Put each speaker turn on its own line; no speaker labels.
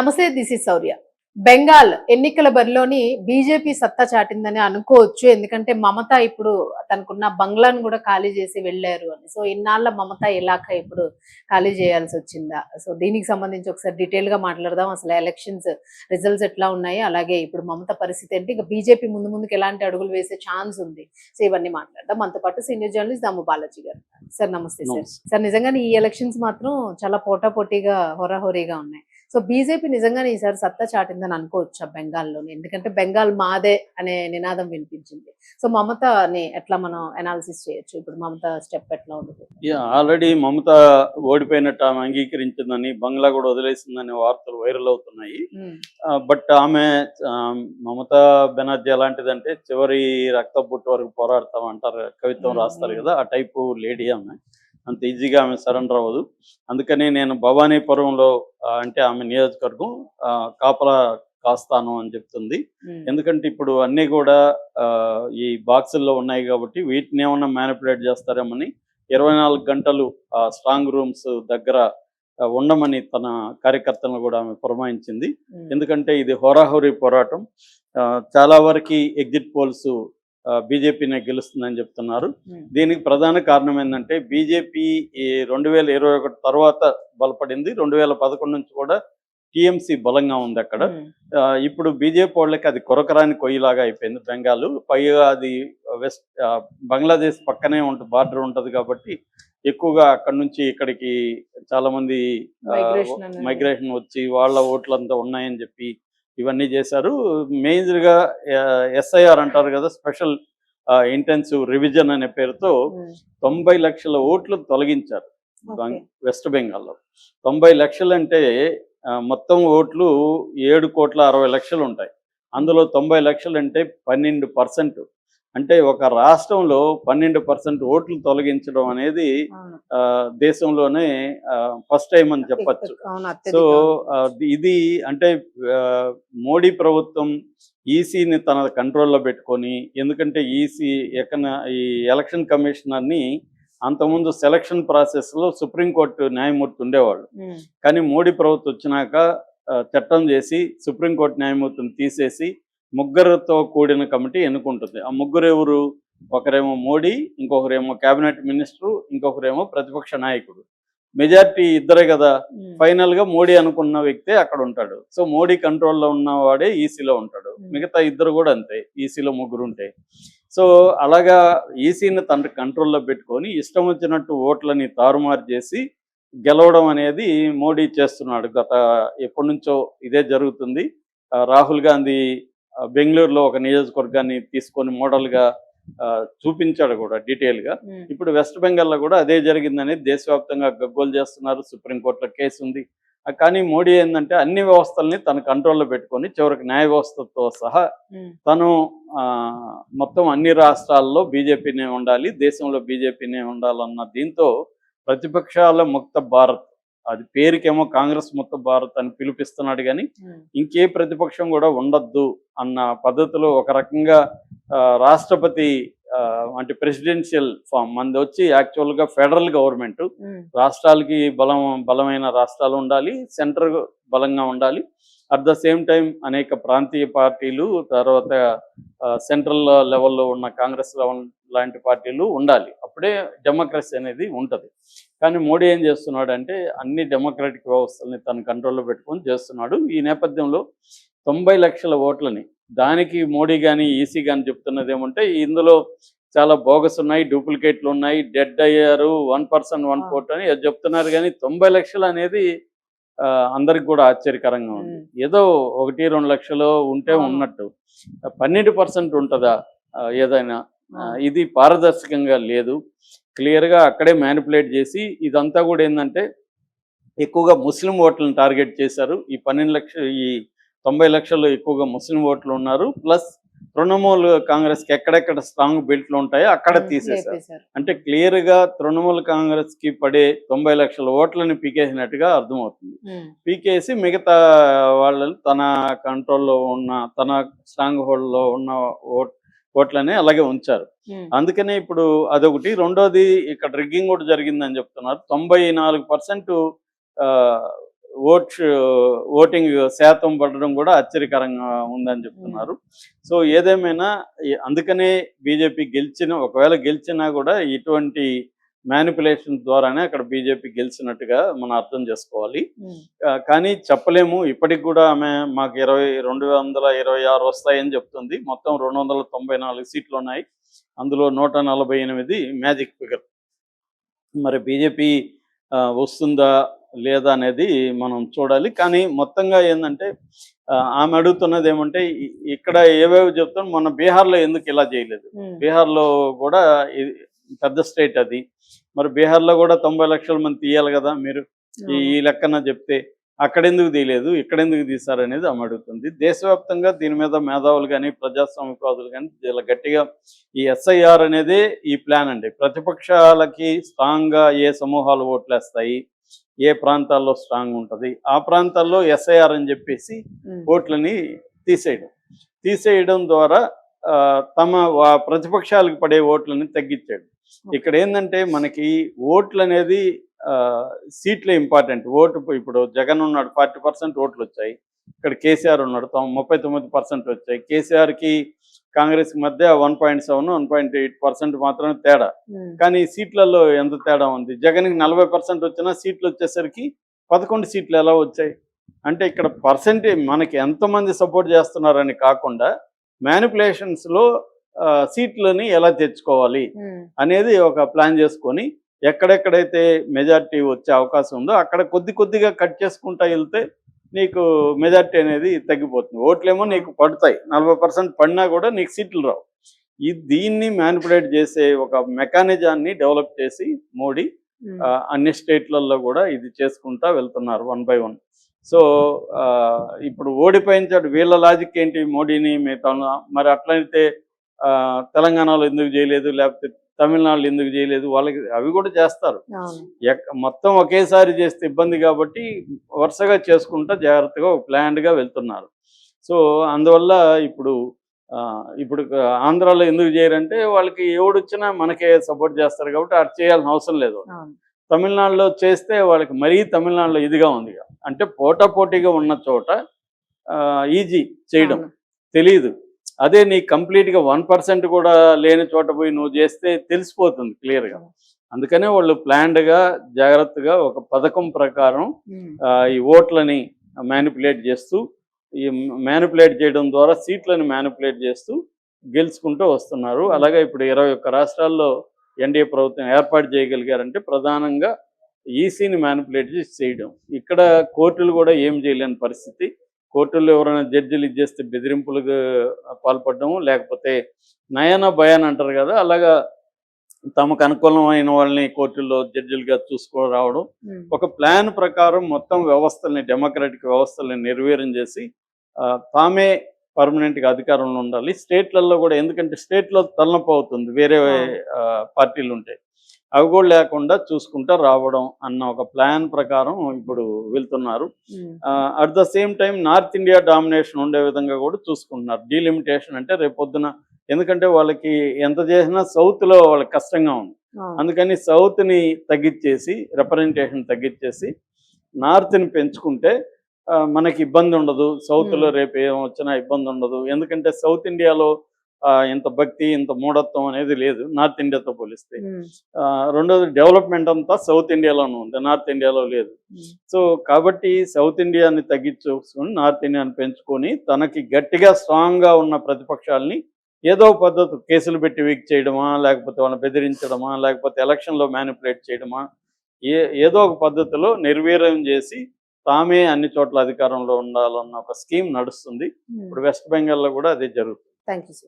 నమస్తే, this is శౌర్య. బెంగాల్ ఎన్నికల బరిలోని BJP సత్తా చాటిందని అనుకోవచ్చు. ఎందుకంటే మమత ఇప్పుడు తనకున్న బంగ్లాను కూడా ఖాళీ చేసి వెళ్ళారు అని. సో ఇన్నాళ్ళ మమత ఇలాఖ ఇప్పుడు ఖాళీ చేయాల్సి వచ్చిందా? సో దీనికి సంబంధించి ఒకసారి డీటెయిల్ గా మాట్లాడదాం. అసలు ఎలక్షన్స్ రిజల్ట్స్ ఎట్లా ఉన్నాయి, అలాగే ఇప్పుడు మమత పరిస్థితి ఏంటి, ఇక బీజేపీ ముందుకు ఎలాంటి అడుగులు వేసే ఛాన్స్ ఉంది. సో ఇవన్నీ మాట్లాడదాం. మనతో పాటు సీనియర్ జర్నలిస్ట్ దాము బాలాజీ గారు. సార్ నమస్తే సార్. సార్ నిజంగానే ఈ ఎలక్షన్స్ మాత్రం చాలా పోటాపోటీగా హోరాహోరీగా ఉన్నాయి. సో బీజేపీ నిజంగానే ఈసారి సత్తా చాటిందని అనుకోవచ్చా బెంగాల్లోని? ఎందుకంటే బెంగాల్ మాదే అనే నినాదం వినిపించింది. సో మమతని ఎట్లా మనం అనాలిసిస్ చేయొచ్చు? ఇప్పుడు మమత స్టెప్ ఎట్లా ఉండదు?
ఆల్రెడీ మమత ఓడిపోయినట్టు ఆమె అంగీకరించిందని, బంగ్లా కూడా వదిలేసిందని వార్తలు వైరల్ అవుతున్నాయి. బట్ ఆమె మమతా బెనర్జీ ఎలాంటిదంటే చివరి రక్త బుట్టు వరకు పోరాడతాం అంటారు, కవిత్వం రాస్తారు కదా, ఆ టైపు లేడీ ఆమె. అంత ఈజీగా ఆమె సరెండర్ అవ్వదు. అందుకని నేను భవానీపురంలో అంటే ఆమె నియోజకవర్గం కాపలా కాస్తాను అని చెప్తుంది. ఎందుకంటే ఇప్పుడు అన్నీ కూడా ఈ బాక్సుల్లో ఉన్నాయి కాబట్టి వీటిని ఏమన్నా మ్యానిపులేట్ చేస్తారేమని 24 గంటలు స్ట్రాంగ్ రూమ్స్ దగ్గర ఉండమని తన కార్యకర్తలను కూడా ఆమె పురమాయించింది. ఎందుకంటే ఇది హోరాహోరీ పోరాటం. చాలా వరకు ఎగ్జిట్ పోల్స్ బీజేపీనే గెలుస్తుందని చెప్తున్నారు. దీనికి ప్రధాన కారణం ఏంటంటే బీజేపీ ఈ 2021 తర్వాత బలపడింది. 2011 నుంచి కూడా టీఎంసీ బలంగా ఉంది అక్కడ. ఇప్పుడు బీజేపీ వాళ్ళకి అది కొరకరాని కొయ్యిలాగా అయిపోయింది బెంగాల్. పైగా అది బంగ్లాదేశ్ పక్కనే ఉంటుంది, బార్డర్ ఉంటుంది కాబట్టి ఎక్కువగా అక్కడ నుంచి ఇక్కడికి చాలా మంది మైగ్రేషన్ వచ్చి వాళ్ళ ఓట్లంతా ఉన్నాయని చెప్పి ఇవన్నీ చేశారు. మేజర్గా ఎస్ఐఆర్ అంటారు కదా, స్పెషల్ ఇంటెన్సివ్ రివిజన్ అనే పేరుతో 90 లక్షల ఓట్లు తొలగించారు వెస్ట్ బెంగాల్లో. 90 లక్షలు అంటే మొత్తం ఓట్లు 7,60,00,000 ఉంటాయి. అందులో 90 లక్షలు అంటే 12%. అంటే ఒక రాష్ట్రంలో 12% ఓట్లు తొలగించడం అనేది దేశంలోనే ఫస్ట్ టైం అని చెప్పచ్చు. సో ఇది అంటే మోడీ ప్రభుత్వం ఈసీని తన కంట్రోల్లో పెట్టుకొని, ఎందుకంటే ఈసీ ఈ ఎలక్షన్ కమిషనర్ని అంతకుముందు సెలక్షన్ ప్రాసెస్లో సుప్రీంకోర్టు న్యాయమూర్తి ఉండేవాళ్ళు. కానీ మోడీ ప్రభుత్వం వచ్చినాక చట్టం చేసి సుప్రీంకోర్టు న్యాయమూర్తిని తీసేసి ముగ్గురుతో కూడిన కమిటీ ఎన్నుకుంటుంది. ఆ ముగ్గురు ఎవరు? ఒకరేమో మోడీ, ఇంకొకరేమో కేబినెట్ మినిస్టరు, ఇంకొకరేమో ప్రతిపక్ష నాయకుడు. మెజార్టీ ఇద్దరే కదా. ఫైనల్ గా మోడీ అనుకున్న వ్యక్తే అక్కడ ఉంటాడు. సో మోడీ కంట్రోల్లో ఉన్నవాడే ఈసీలో ఉంటాడు. మిగతా ఇద్దరు కూడా అంతే, ఈసీలో ముగ్గురు ఉంటే. సో అలాగా ఈసీని తన కంట్రోల్లో పెట్టుకొని ఇష్టం వచ్చినట్టు ఓట్లని తారుమారు చేసి గెలవడం అనేది మోడీ చేస్తున్నాడు. గత ఎప్పటి నుంచో ఇదే జరుగుతుంది. రాహుల్ గాంధీ బెంగళూరులో ఒక నియోజకవర్గాన్ని తీసుకొని మోడల్గా చూపించాడు కూడా డీటెయిల్గా. ఇప్పుడు వెస్ట్ బెంగాల్లో కూడా అదే జరిగిందని దేశవ్యాప్తంగా గగ్గోలు చేస్తున్నారు. సుప్రీంకోర్టులో కేసు ఉంది. కానీ మోడీ ఏంటంటే అన్ని వ్యవస్థల్ని తన కంట్రోల్లో పెట్టుకొని చివరికి న్యాయ వ్యవస్థతో సహా తను మొత్తం అన్ని రాష్ట్రాల్లో బీజేపీనే ఉండాలి, దేశంలో బీజేపీనే ఉండాలన్న దీంతో ప్రతిపక్షాల ముక్త భారత్, అది పేరుకేమో కాంగ్రెస్ ముక్త భారత్ అని పిలిపిస్తున్నాడు, కానీ ఇంకే ప్రతిపక్షం కూడా ఉండద్దు అన్న పద్ధతిలో ఒక రకంగా రాష్ట్రపతి అంటే ప్రెసిడెన్షియల్ ఫామ్ మనది వచ్చి యాక్చువల్గా ఫెడరల్ గవర్నమెంట్. రాష్ట్రాలకి బలమైన రాష్ట్రాలు ఉండాలి, సెంటర్ బలంగా ఉండాలి. అట్ ద సేమ్ టైం అనేక ప్రాంతీయ పార్టీలు, తర్వాత సెంట్రల్ లెవెల్లో ఉన్న కాంగ్రెస్ లెవెల్ లాంటి పార్టీలు ఉండాలి. అప్పుడే డెమోక్రసీ అనేది ఉంటుంది. కానీ మోడీ ఏం చేస్తున్నాడు అంటే అన్ని డెమోక్రటిక్ వ్యవస్థల్ని తన కంట్రోల్లో పెట్టుకొని చేస్తున్నాడు. ఈ నేపథ్యంలో 90 లక్షల ఓట్లని దానికి మోడీ కానీ ఈసీ కానీ చెప్తున్నది ఏమంటే ఇందులో చాలా బోగస్ ఉన్నాయి, డూప్లికేట్లు ఉన్నాయి, డెడ్ అయ్యారు, 1% 1 vote అని చెప్తున్నారు. కానీ 90 లక్షలు అనేది అందరికి కూడా ఆశ్చర్యకరంగా ఉంది. ఏదో 1-2 లక్షలు ఉంటే ఉన్నట్టు 12% ఉంటుందా ఏదైనా? ఇది పారదర్శకంగా లేదు. క్లియర్గా అక్కడే మ్యానిపులేట్ చేసి ఇదంతా కూడా ఏంటంటే ఎక్కువగా ముస్లిం ఓట్లను టార్గెట్ చేశారు. ఈ 90 లక్షలు ఎక్కువగా ముస్లిం ఓట్లు ఉన్నారు. ప్లస్ తృణమూల్ కాంగ్రెస్కి ఎక్కడెక్కడ స్ట్రాంగ్ బెల్ట్లు ఉంటాయో అక్కడ తీసేశారు. అంటే క్లియర్గా తృణమూల్ కాంగ్రెస్కి పడే 90 లక్షల ఓట్లని పీకేసినట్టుగా అర్థమవుతుంది. పీకేసి మిగతా వాళ్ళని తన కంట్రోల్లో ఉన్న, తన స్ట్రాంగ్ హోల్డ్లో ఉన్న ఓట్లని అలాగే ఉంచారు. అందుకనే ఇప్పుడు అదొకటి. రెండోది ఇక్కడ రిగ్గింగ్ కూడా జరిగిందని చెప్తున్నారు. 94% ఓటింగ్ శాతం పడడం కూడా ఆశ్చర్యకరంగా ఉందని చెప్తున్నారు. సో ఏదేమైనా అందుకనే బీజేపీ ఒకవేళ గెలిచినా కూడా ఇటువంటి మ్యానిపులేషన్ ద్వారానే అక్కడ బీజేపీ గెలిచినట్టుగా మనం అర్థం చేసుకోవాలి. కానీ చెప్పలేము. ఇప్పటికి కూడా ఆమె మాకు 226 వస్తాయని చెప్తుంది. మొత్తం 294 సీట్లు ఉన్నాయి. అందులో 148 మ్యాజిక్ ఫిగర్. మరి బీజేపీ వస్తుందా లేదా అనేది మనం చూడాలి. కానీ మొత్తంగా ఏంటంటే ఆమె అడుగుతున్నది ఏమంటే ఇక్కడ ఏవేవి చెప్తాను, మొన్న బీహార్లో ఎందుకు ఇలా చేయలేదు? బీహార్లో కూడా పెద్ద స్టేట్ అది. మరి బీహార్లో కూడా 90 లక్షల మంది తీయాలి కదా మీరు, ఈ లెక్కన చెప్తే అక్కడెందుకు తీయలేదు, ఇక్కడెందుకు తీశారనేది ఆమె అడుగుతుంది. దేశవ్యాప్తంగా దీని మీద మేధావులు కానీ ప్రజాస్వామ్యవాదులు కానీ చాలా గట్టిగా ఈ ఎస్ఐఆర్ అనేదే ఈ ప్లాన్ అండి. ప్రతిపక్షాలకి స్ట్రాంగ్గా ఏ సమూహాలు ఓట్లేస్తాయి, ఏ ప్రాంతాల్లో స్ట్రాంగ్ ఉంటుంది, ఆ ప్రాంతాల్లో ఎస్ఐఆర్ అని చెప్పేసి ఓట్లని తీసేయడం ద్వారా తమ ప్రతిపక్షాలకు పడే ఓట్లని తగ్గించాడు. ఇక్కడ ఏంటంటే మనకి ఓట్లు అనేది సీట్లే ఇంపార్టెంట్. ఇప్పుడు జగన్ ఉన్నాడు, 40% ఓట్లు వచ్చాయి. ఇక్కడ కేసీఆర్ ఉన్నాడు, 39% వచ్చాయి. కేసీఆర్కి కాంగ్రెస్ మధ్య 1.7, 1.8% మాత్రమే తేడా. కానీ సీట్లలో ఎంత తేడా ఉంది? జగన్కి 40% వచ్చినా సీట్లు వచ్చేసరికి 11 సీట్లు ఎలా వచ్చాయి అంటే ఇక్కడ పర్సెంటేజ్ మనకి ఎంతమంది సపోర్ట్ చేస్తున్నారని కాకుండా మ్యానిపులేషన్స్లో సీట్లని ఎలా తెచ్చుకోవాలి అనేది ఒక ప్లాన్ చేసుకొని ఎక్కడెక్కడైతే మెజారిటీ వచ్చే అవకాశం ఉందో అక్కడ కొద్దిగా కట్ చేసుకుంటా వెళ్తే నీకు మెజారిటీ అనేది తగ్గిపోతుంది. ఓట్లేమో నీకు పడతాయి, 40% పడినా కూడా నీకు సీట్లు రావు. దీన్ని మ్యానిపులేట్ చేసే ఒక మెకానిజాన్ని డెవలప్ చేసి మోడీ అన్ని స్టేట్లలో కూడా ఇది చేసుకుంటా వెళ్తున్నారు 1 by 1. సో ఇప్పుడు ఓడిపోయించాడు. వీళ్ళ లాజిక్ ఏంటి? మోడీని మరి అట్లయితే తెలంగాణలో ఎందుకు చేయలేదు, లేకపోతే తమిళనాడులో ఎందుకు చేయలేదు? వాళ్ళకి అవి కూడా చేస్తారు. మొత్తం ఒకేసారి చేస్తే ఇబ్బంది కాబట్టి వరుసగా చేసుకుంటా జాగ్రత్తగా ప్లాన్డ్గా వెళ్తున్నారు. సో అందువల్ల ఇప్పుడు ఆంధ్రాలో ఎందుకు చేయరంటే వాళ్ళకి ఎవడొచ్చినా మనకే సపోర్ట్ చేస్తారు కాబట్టి అటు చేయాల్సిన అవసరం లేదు. తమిళనాడులో చేస్తే వాళ్ళకి మరీ తమిళనాడులో ఇదిగా ఉంది, అంటే పోటాపోటీగా ఉన్న చోట ఈజీ చేయడం తెలియదు. అదే నీ కంప్లీట్గా 1% కూడా లేని చోట పోయి నువ్వు చేస్తే తెలిసిపోతుంది క్లియర్గా. అందుకనే వాళ్ళు ప్లాన్డ్గా జాగ్రత్తగా ఒక పథకం ప్రకారం ఈ ఓట్లని మ్యానిపులేట్ చేస్తూ, ఈ మ్యానిపులేట్ చేయడం ద్వారా సీట్లను మ్యానిపులేట్ చేస్తూ గెలుచుకుంటూ వస్తున్నారు. అలాగే ఇప్పుడు 21 రాష్ట్రాల్లో ఎన్డీఏ ప్రభుత్వం ఏర్పాటు చేయగలిగారంటే ప్రధానంగా ఈసీని మ్యానిపులేట్ చేసి చేయడం. ఇక్కడ కోర్టులు కూడా ఏం చేయలేని పరిస్థితి. కోర్టుల్లో ఎవరైనా జడ్జిలు ఇచ్చేస్తే బెదిరింపులకు పాల్పడము, లేకపోతే నయన భయాన్ అంటారు కదా, అలాగా తమకు అనుకూలమైన వాళ్ళని కోర్టుల్లో జడ్జిలుగా రావడం. ఒక ప్లాన్ ప్రకారం మొత్తం వ్యవస్థల్ని, డెమోక్రటిక్ వ్యవస్థల్ని నిర్వీర్యం చేసి తామే పర్మనెంట్గా అధికారంలో ఉండాలి. స్టేట్లలో కూడా, ఎందుకంటే స్టేట్లో తలనొప్పి అవుతుంది వేరే పార్టీలు ఉంటాయి, అవి కూడా లేకుండా చూసుకుంటా రావడం అన్న ఒక ప్లాన్ ప్రకారం ఇప్పుడు వెళ్తున్నారు. At the same time north India domination ఉండే విధంగా కూడా చూసుకుంటున్నారు. డీలిమిటేషన్ అంటే రేపొద్దున, ఎందుకంటే వాళ్ళకి ఎంత చేసినా సౌత్లో వాళ్ళకి కష్టంగా ఉంది. అందుకని సౌత్ని తగ్గించేసి, రిప్రజెంటేషన్ తగ్గించేసి నార్త్ని పెంచుకుంటే మనకి ఇబ్బంది ఉండదు. సౌత్లో రేపు ఏం వచ్చినా ఇబ్బంది ఉండదు. ఎందుకంటే సౌత్ ఇండియాలో ఇంత భక్తి, ఇంత మూఢత్వం అనేది లేదు నార్త్ ఇండియాతో పోలిస్తే. రెండోది డెవలప్మెంట్ అంతా సౌత్ ఇండియాలోనే ఉంది, నార్త్ ఇండియాలో లేదు. సో కాబట్టి సౌత్ ఇండియాని తగ్గించుకొని నార్త్ ఇండియాని పెంచుకొని తనకి గట్టిగా స్ట్రాంగ్గా ఉన్న ప్రతిపక్షాలని ఏదో పద్ధతి కేసులు పెట్టి వీక్ చేయడమా, లేకపోతే వాళ్ళని బెదిరించడమా, లేకపోతే ఎలక్షన్లో మ్యానిపులేట్ చేయడమా, ఏదో ఒక పద్ధతిలో నిర్వీర్యం చేసి తామే అన్ని చోట్ల అధికారంలో ఉండాలన్న ఒక స్కీమ్ నడుస్తుంది. ఇప్పుడు వెస్ట్ బెంగాల్లో కూడా అదే జరుగుతుంది.
Thank you.